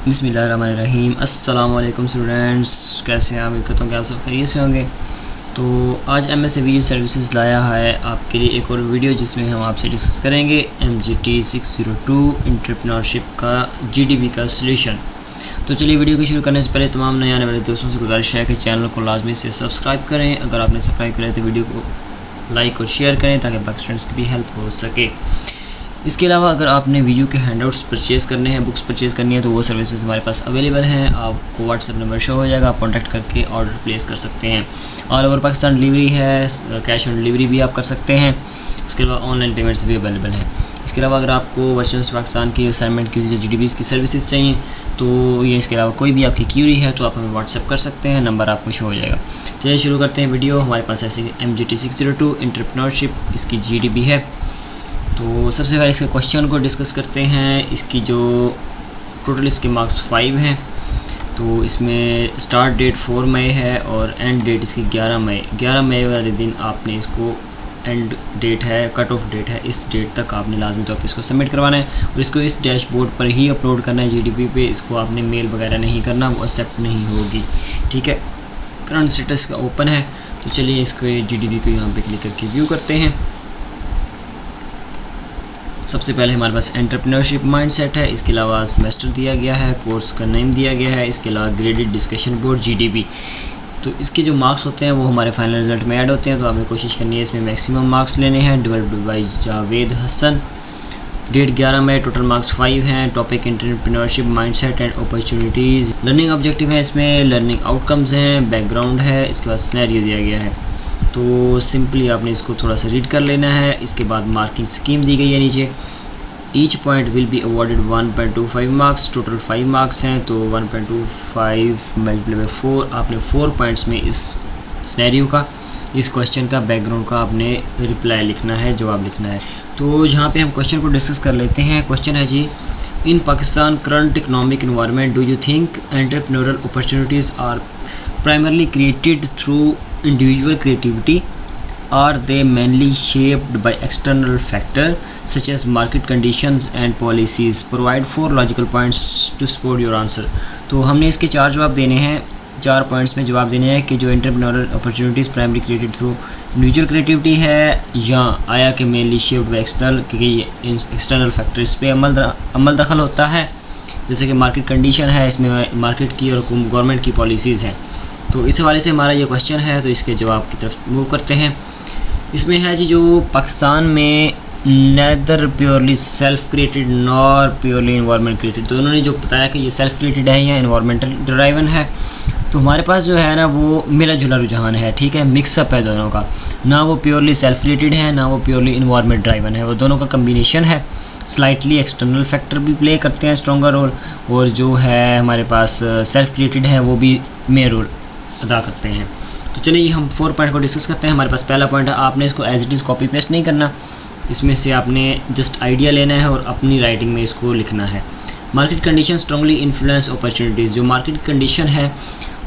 बिस्मिल्लाहिर्रहमानिर्रहीम। अस्सलाम वालेकुम स्टूडेंट्स, कैसे हैं आप? उम्मीद करता हूँ कि आप सब खैरियत से होंगे। तो आज MS वीडियो सर्विसेज लाया है आपके लिए एक और वीडियो, जिसमें हम आपसे डिस्कस करेंगे MGT 602 एंटरप्रेन्योरशिप का GDP का सॉल्यूशन। तो चलिए वीडियो को शुरू करने से पहले तमाम नए आने वाले दोस्तों से गुजारिश है कि चैनल को लाजमी से सब्सक्राइब करें। अगर आपने सब्सक्राइब करें तो वीडियो को लाइक और शेयर करें ताकि बाकी स्टूडेंट्स की भी हेल्प हो सके। इसके अलावा अगर आपने वीडियो के हैंडआउट्स परचेज़ करने हैं, बुक्स परचेज़ करनी है, तो वो सर्विसेज हमारे पास अवेलेबल हैं। आपको व्हाट्सएप नंबर शो हो जाएगा, आप कॉन्टैक्ट करके ऑर्डर प्लेस कर सकते हैं। ऑल ओवर पाकिस्तान डिलीवरी है, कैश ऑन डिलीवरी भी आप कर सकते हैं। उसके अलावा ऑनलाइन पेमेंट्स भी अवेलेबल हैं। इसके अलावा अगर आपको वर्चुअल पाकिस्तान की असाइनमेंट की GDPs की सर्विसेज चाहिए तो ये इसके अलावा कोई भी आपकी क्यूरी है तो आप हमें व्हाट्सएप कर सकते हैं, नंबर आपको शो हो जाएगा। चलिए शुरू करते हैं वीडियो। हमारे पास ऐसी MGT 602 एंटरप्रेन्योरशिप इसकी GDP है। तो सबसे पहले इसके क्वेश्चन को डिस्कस करते हैं। इसकी जो टोटल इसके मार्क्स 5 हैं। तो इसमें स्टार्ट डेट 4 मई है और एंड डेट इसकी 11 मई वाले दिन आपने इसको एंड डेट है, कट ऑफ डेट है, इस डेट तक आपने लाजमी तौर पर इसको सबमिट करवाना है और इसको इस डैशबोर्ड पर ही अपलोड करना है GDP पे। इसको आपने मेल वगैरह नहीं करना, वो एक्सेप्ट नहीं होगी, ठीक है। करंट स्टेटस का ओपन है। तो चलिए इसको GDP को यहाँ पे क्लिक करके व्यू करते हैं। सबसे पहले हमारे पास एंटरप्रेन्योरशिप माइंडसेट है। इसके अलावा सेमेस्टर दिया गया है, कोर्स का नेम दिया गया है। इसके अलावा ग्रेडेड डिस्कशन बोर्ड GDP। तो इसके जो मार्क्स होते हैं वो हमारे फाइनल रिजल्ट में ऐड होते हैं। तो आपने कोशिश करनी है इसमें मैक्सिमम मार्क्स लेने हैं। Developed by Javed Hasan. Date 11 मई। टोटल मार्क्स 5 हैं। Topic entrepreneurship mindset and opportunities. Learning objective है इसमें, लर्निंग आउटकम्स हैं, बैकग्राउंड है, इसके बाद सिनेरियो दिया गया है। तो सिंपली आपने इसको थोड़ा सा रीड कर लेना है। इसके बाद मार्किंग स्कीम दी गई है नीचे। Each point will be awarded 1.25 marks. Total 5 marks हैं तो 1.25 मल्टीप्लाई बाय 4। आपने 4 पॉइंट्स में इस सिनेरियो का, इस क्वेश्चन का, बैकग्राउंड का आपने रिप्लाई लिखना है, जवाब लिखना है। तो यहाँ पे हम क्वेश्चन को डिस्कस कर लेते हैं। क्वेश्चन है जी, in Pakistan current economic environment do you think entrepreneurial opportunities are primarily created through individual creativity? Are they mainly shaped by external factors such as market conditions and policies? Provide 4 logical points to support your answer. तो हमने इसके 4 जवाब देने हैं। 4 points में जवाब देने हैं कि जो entrepreneurial opportunities primary created through individual creativity है या आया कि मेनली शेप्ड बाय एक्सटर्नल, क्योंकि एक्सटर्नल फैक्टर इस पर अमल दखल होता है। जैसे कि मार्केट कंडीशन है, इसमें मार्केट की और गवर्नमेंट की पॉलिसीज़ हैं। तो इस हवाले से हमारा ये क्वेश्चन है, तो इसके जवाब की तरफ मूव करते हैं। इसमें है जी, जो पाकिस्तान में neither purely self created nor purely environment created. तो उन्होंने जो बताया कि ये सेल्फ क्रिएटेड है या इन्वायरमेंटल ड्राइवन है। तो हमारे पास जो है ना वो मिला जुला रुझान है, ठीक है, मिक्सअप है दोनों का। ना वो प्योरली सेल्फ क्रिएटेड है, ना वो प्योरली इन्वायरमेंट ड्राइवन है, वो दोनों का कम्बिनेशन है। स्लाइटली एक्सटर्नल फैक्टर भी प्ले करते हैं स्ट्रॉन्गर रोल, और जो है हमारे पास सेल्फ क्रिएटेड है वो भी मेन रोल अदा करते हैं। तो चलिए हम 4 पॉइंट को डिस्कस करते हैं। हमारे पास पहला पॉइंट है, आपने इसको as it is copy paste नहीं करना, इसमें से आपने जस्ट आइडिया लेना है और अपनी राइटिंग में इसको लिखना है। Market condition strongly influence opportunities. जो मार्केट कंडीशन है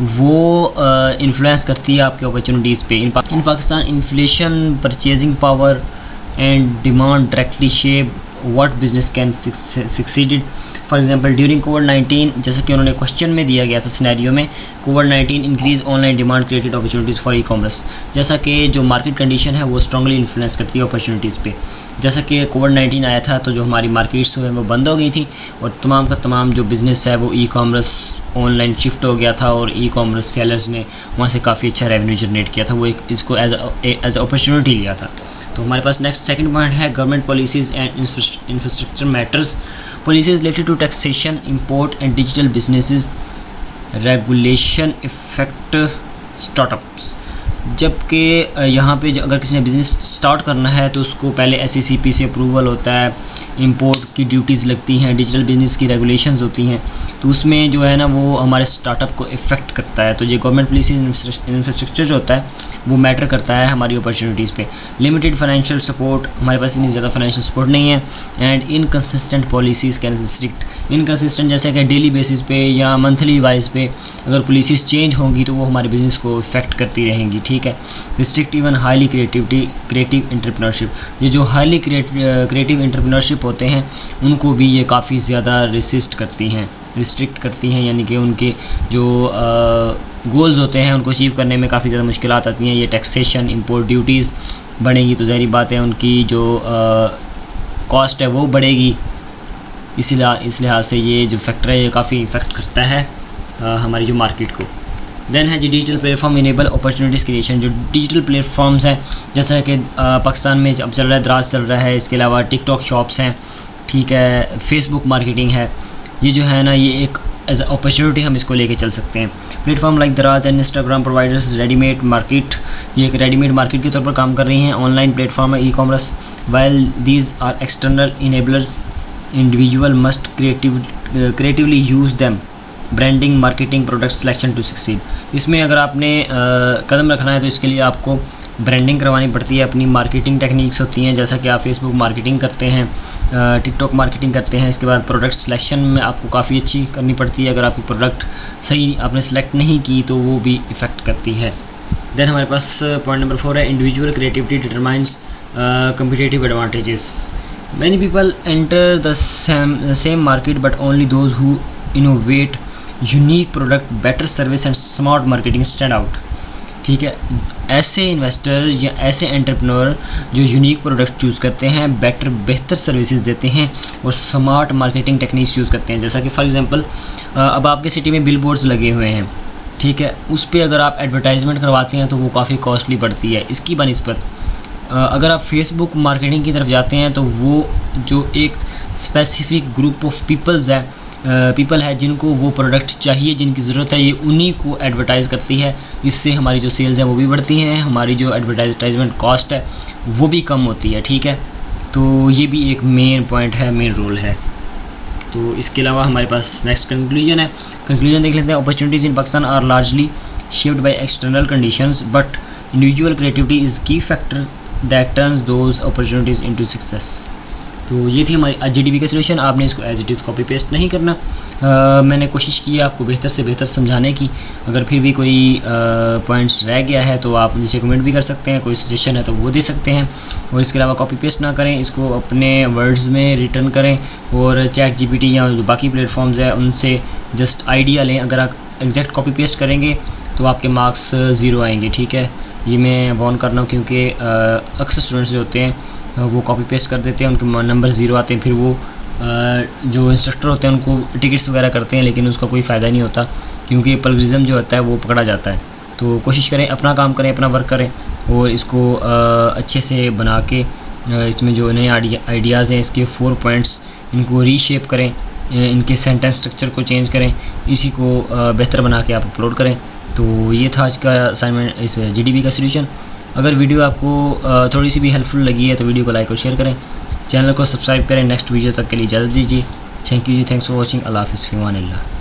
वो इन्फ्लुएंस करती है आपके अपॉर्चुनिटीज़ पे। In Pakistan inflation, purchasing power and demand directly shape what business can succeeded. For example during कोविड-19, जैसा कि उन्होंने क्वेश्चन में दिया गया था सिनेरियो में, कोविड-19 increase online demand created opportunities for e-commerce. जैसा कि जो मार्केट कंडीशन है वो स्ट्रांगली इन्फ्लुएंस करती है अपॉर्चुनिटीज़ पे। जैसा कि कोविड-19 आया था तो जो हमारी मार्केट्स हैं वो बंद हो गई थी और तमाम का तमाम जो बिज़नेस है वो ई-कॉमर्स ऑनलाइन शिफ्ट हो गया था और ई-कॉमर्स सेलर्स ने वहाँ से काफ़ी अच्छा रेवेन्यू जनरेट किया था। वो इसको एज अपॉर्चुनिटी लिया था। तो हमारे पास नेक्स्ट सेकंड पॉइंट है, government policies and infrastructure matters. Policies related to taxation, import and digital businesses, regulation affect startups. जबकि यहाँ पे अगर किसी ने बिज़नेस स्टार्ट करना है तो उसको पहले SECP से अप्रूवल होता है, इंपोर्ट की ड्यूटीज़ लगती हैं, डिजिटल बिजनेस की रेगुलेशंस होती हैं। तो उसमें जो है ना वो हमारे स्टार्टअप को इफ़ेक्ट करता है। तो ये गवर्नमेंट पॉलिसी इंफ्रास्ट्रक्चर जो होता है वो मैटर करता है हमारी अपॉर्चुनिटीज़ पे। लिमिटेड फाइनेंशियल सपोर्ट, हमारे पास इतनी ज़्यादा फाइनेंशियल सपोर्ट नहीं है। And inconsistent policies can restrict. Inconsistent जैसे कि डेली बेसिस पे या मंथली वाइज पे अगर पॉलिसीज़ चेंज होंगी तो वो हमारे बिज़नेस को इफ़ेक्ट करती रहेंगी, ठीक है। Restrict even highly creative entrepreneurship. ये जो हाईली क्रिएटिव एंटरप्रेन्योरशिप होते हैं उनको भी ये काफ़ी ज़्यादा रेसिस्ट करती हैं। रिस्ट्रिक्ट करती हैं, यानी कि उनके जो गोल्स होते हैं उनको अचीव करने में काफ़ी ज़्यादा मुश्किलात आती हैं। ये टैक्सेशन, इंपोर्ट ड्यूटीज़ बढ़ेंगी तो ज़ाहिर बात है उनकी जो कॉस्ट है वो बढ़ेगी। इस लिहाज से ये जो फैक्टर है ये काफ़ी इफ़ेक्ट करता है हमारी जो मार्केट को। देन है जी digital platform enable opportunities creation. जो डिजिटल प्लेटफॉर्म्स हैं जैसा कि पाकिस्तान में अब चल रहा है, दराज चल रहा है, इसके अलावा टिकटॉक शॉप्स हैं, ठीक है, फेसबुक मार्केटिंग है, ये जो है ना ये एक एज अ अपॉर्चुनिटी हम इसको लेके चल सकते हैं। प्लेटफॉर्म लाइक दराज and Instagram providers readymade market, ये एक रेडीमेड मार्केट के तौर पर काम कर रही हैं। ऑनलाइन प्लेटफॉर्म है, e commerce, while these are external enablers individual must creatively use them branding, marketing, product selection to succeed. इसमें अगर आपने कदम रखना है तो इसके लिए आपको ब्रांडिंग करवानी पड़ती है, अपनी मार्केटिंग टेक्निक्स होती हैं, जैसा कि आप फेसबुक मार्केटिंग करते हैं, टिकटॉक मार्केटिंग करते हैं। इसके बाद प्रोडक्ट सिलेक्शन में आपको काफ़ी अच्छी करनी पड़ती है, अगर आपकी प्रोडक्ट सही आपने सेलेक्ट नहीं की तो वो भी इफ़ेक्ट करती है। देन हमारे पास पॉइंट नंबर 4 है individual creativity determines competitive advantages. Many people enter the same market but only those who innovate unique product, better service and smart marketing stand out. ठीक है, ऐसे इन्वेस्टर या ऐसे एंटरप्रेन्योर जो यूनिक प्रोडक्ट चूज़ करते हैं, बेहतर सर्विसेज देते हैं और स्मार्ट मार्केटिंग टेक्निक्स यूज़ करते हैं। जैसा कि फॉर एग्जांपल अब आपके सिटी में बिल बोर्ड्स लगे हुए हैं, ठीक है, उस पर अगर आप एडवर्टाइजमेंट करवाते हैं तो वो काफ़ी कॉस्टली पड़ती है। इसकी बनिस्बत अगर आप फेसबुक मार्केटिंग की तरफ जाते हैं तो वो जो एक स्पेसिफिक ग्रुप ऑफ पीपल है जिनको वो प्रोडक्ट चाहिए, जिनकी ज़रूरत है, ये उन्हीं को एडवर्टाइज़ करती है। इससे हमारी जो सेल्स हैं वो भी बढ़ती हैं, हमारी जो एडवर्टाइजमेंट कॉस्ट है वो भी कम होती है। ठीक है, तो ये भी एक मेन पॉइंट है, मेन रोल है। तो इसके अलावा हमारे पास नेक्स्ट कंक्लूजन है। कंक्लूजन देख लेते हैं। Opportunities in Pakistan are largely shaped by external conditions but individual creativity is key factor that turns those opportunities into success. तो ये थी हमारी आज GDP का सोल्यूशन। आपने इसको as it is copy paste नहीं करना। मैंने कोशिश की है आपको बेहतर से बेहतर समझाने की। अगर फिर भी कोई पॉइंट्स रह गया है तो आप नीचे कमेंट भी कर सकते हैं, कोई सजेशन है तो वो दे सकते हैं। और इसके अलावा कॉपी पेस्ट ना करें, इसको अपने वर्ड्स में रिटर्न करें और चैट GPT या जो बाकी प्लेटफॉर्म्स है उनसे जस्ट आइडिया लें। अगर आप एग्जैक्ट कॉपी पेस्ट करेंगे तो आपके मार्क्स 0 आएंगे। ठीक है, ये मैं वार्न कर रहा हूँ क्योंकि अक्सर स्टूडेंट्स जो होते हैं वो कॉपी पेस्ट कर देते हैं, उनके नंबर 0 आते हैं, फिर वो जो इंस्ट्रक्टर होते हैं उनको टिकट्स वगैरह करते हैं, लेकिन उसका कोई फ़ायदा नहीं होता क्योंकि प्लगरिज्म जो होता है वो पकड़ा जाता है। तो कोशिश करें, अपना काम करें, अपना वर्क करें और इसको अच्छे से बना के इसमें जो नए आइडियाज़ हैं इसके 4 पॉइंट्स इनको रीशेप करें, इनके सेंटेंस स्ट्रक्चर को चेंज करें, इसी को बेहतर बना के आप अपलोड करें। तो ये था आज का असाइनमेंट, इस GDP का सोल्यूशन। अगर वीडियो आपको थोड़ी सी भी हेल्पफुल लगी है तो वीडियो को लाइक और शेयर करें, चैनल को सब्सक्राइब करें। नेक्स्ट वीडियो तक के लिए इजाज़त दीजिए। थैंक यू जी, थैंक्स फॉर वॉचिंग। अल्लाह हाफ़िज़, फ़ी अमान अल्लाह।